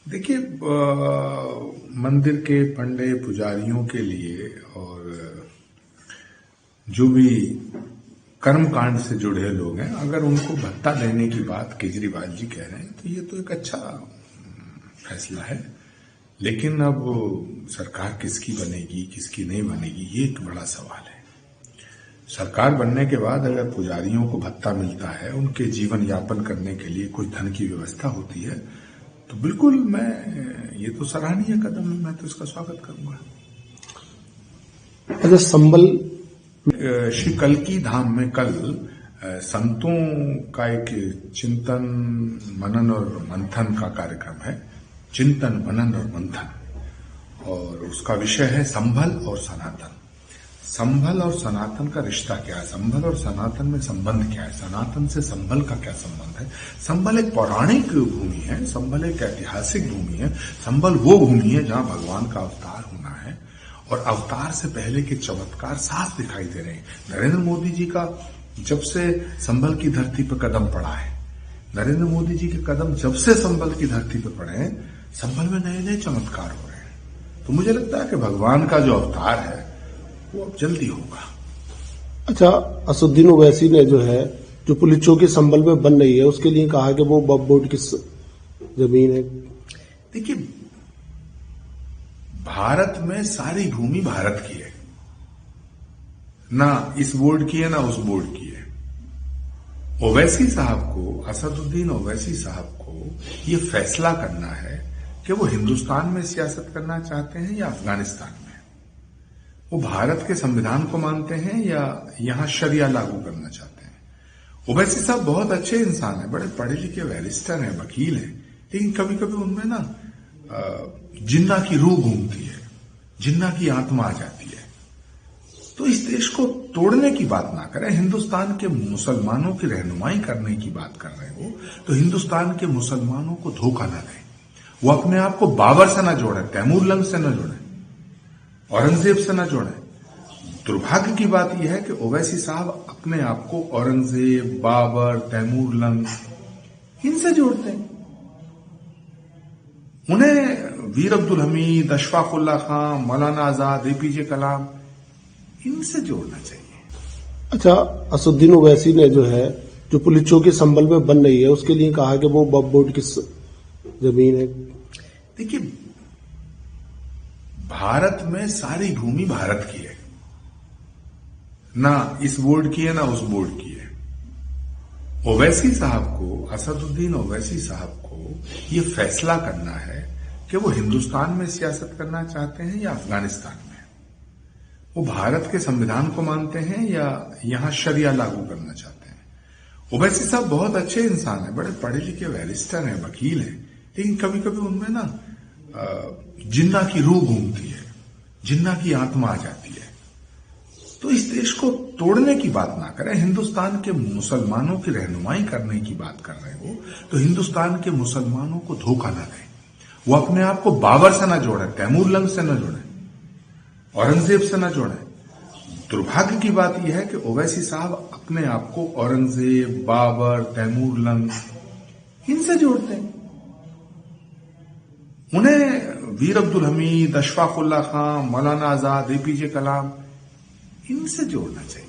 देखिए, मंदिर के पंडे पुजारियों के लिए और जो भी कर्मकांड से जुड़े लोग हैं, अगर उनको भत्ता देने की बात केजरीवाल जी कह रहे हैं तो ये तो एक अच्छा फैसला है। लेकिन अब सरकार किसकी बनेगी किसकी नहीं बनेगी, ये एक बड़ा सवाल है। सरकार बनने के बाद अगर पुजारियों को भत्ता मिलता है, उनके जीवन यापन करने के लिए कुछ धन की व्यवस्था होती है, तो बिल्कुल ये तो सराहनीय कदम है, मैं तो इसका स्वागत करूंगा। अच्छा, संबल श्री कल्की धाम में कल संतों का एक चिंतन मनन और मंथन का कार्यक्रम है। चिंतन मनन और मंथन, और उसका विषय है संभल और सनातन। संभल और सनातन का रिश्ता क्या है, संभल और सनातन में संबंध क्या है, सनातन से संभल का क्या संबंध है। संभल एक पौराणिक भूमि है, संभल एक ऐतिहासिक भूमि है, संभल वो भूमि है जहां भगवान का अवतार होना है, और अवतार से पहले के चमत्कार साफ दिखाई दे रहे हैं। नरेंद्र मोदी जी का जब से संभल की धरती पर कदम पड़ा है, नरेंद्र मोदी जी के कदम जब से संभल की धरती पर पड़े हैं, संभल में नए नए चमत्कार हो रहे हैं। तो मुझे लगता है कि भगवान का जो अवतार है वो अब जल्दी होगा। अच्छा, असुद्दीन ओवैसी ने जो पुलिस चौकी संभल में बन रही है, उसके लिए कहा कि वो वक्फ बोर्ड की जमीन है। देखिए, भारत में सारी भूमि भारत की है, ना इस बोर्ड की है ना उस बोर्ड की है। ओवैसी साहब को, असदुद्दीन ओवैसी साहब को ये फैसला करना है कि वो हिंदुस्तान में सियासत करना चाहते हैं या अफगानिस्तान में। वो भारत के संविधान को मानते हैं या यहां शरिया लागू करना चाहते हैं। ओवैसी साहब बहुत अच्छे इंसान हैं, बड़े पढ़े लिखे बैरिस्टर हैं, वकील हैं, लेकिन कभी कभी उनमें ना जिन्ना की रूह घूमती है, जिन्ना की आत्मा आ जाती है। तो इस देश को तोड़ने की बात ना करें, हिंदुस्तान के मुसलमानों की रहनुमाई करने की बात कर रहे हो तो हिंदुस्तान के मुसलमानों को धोखा ना दें। वो अपने आप को बाबर से ना जोड़े, तैमूर लंग से ना जोड़े, औरंगजेब से ना जोड़े। दुर्भाग्य की बात यह है कि ओवैसी साहब अपने आप को औरंगजेब, बाबर, तैमूर लंग इनसे जोड़ते हैं। उन्हें वीर अब्दुल हमीद, अशफाक उल्लाह खां, मौलाना आजाद, एपीजे कलाम इनसे जोड़ना चाहिए। अच्छा, असुद्दीन ओवैसी ने जो पुलिस चौकी संभल में बन रही है, उसके लिए कहा कि वो वक्फ बोर्ड की जमीन है। देखिए, भारत में सारी भूमि भारत की है, ना इस बोर्ड की है ना उस बोर्ड की है। ओवैसी साहब को, असदुद्दीन ओवैसी साहब को ये फैसला करना है कि वो हिंदुस्तान में सियासत करना चाहते हैं या अफगानिस्तान में। वो भारत के संविधान को मानते हैं या यहां शरिया लागू करना चाहते हैं। ओवैसी साहब बहुत अच्छे इंसान हैं, बड़े पढ़े लिखे बैरिस्टर हैं, वकील हैं, लेकिन कभी कभी उनमें ना जिन्ना की रूह घूमती है, जिन्ना की आत्मा आ जाती है। तो इस देश को तोड़ने की बात ना करें, हिंदुस्तान के मुसलमानों की रहनुमाई करने की बात कर रहे हो तो हिंदुस्तान के मुसलमानों को धोखा ना दें। वो अपने आप को बाबर से ना जोड़े, तैमूर लंग से ना जोड़े, औरंगजेब से ना जोड़े। दुर्भाग्य की बात यह है कि ओवैसी साहब अपने आप को औरंगजेब, बाबर, तैमूर लंग इनसे जोड़ते हैं। उन्हें वीर अब्दुल हमीद, अशफाक उल्लाह खां, मौलाना आजाद, एपीजे कलाम इनसे जोड़ना चाहिए।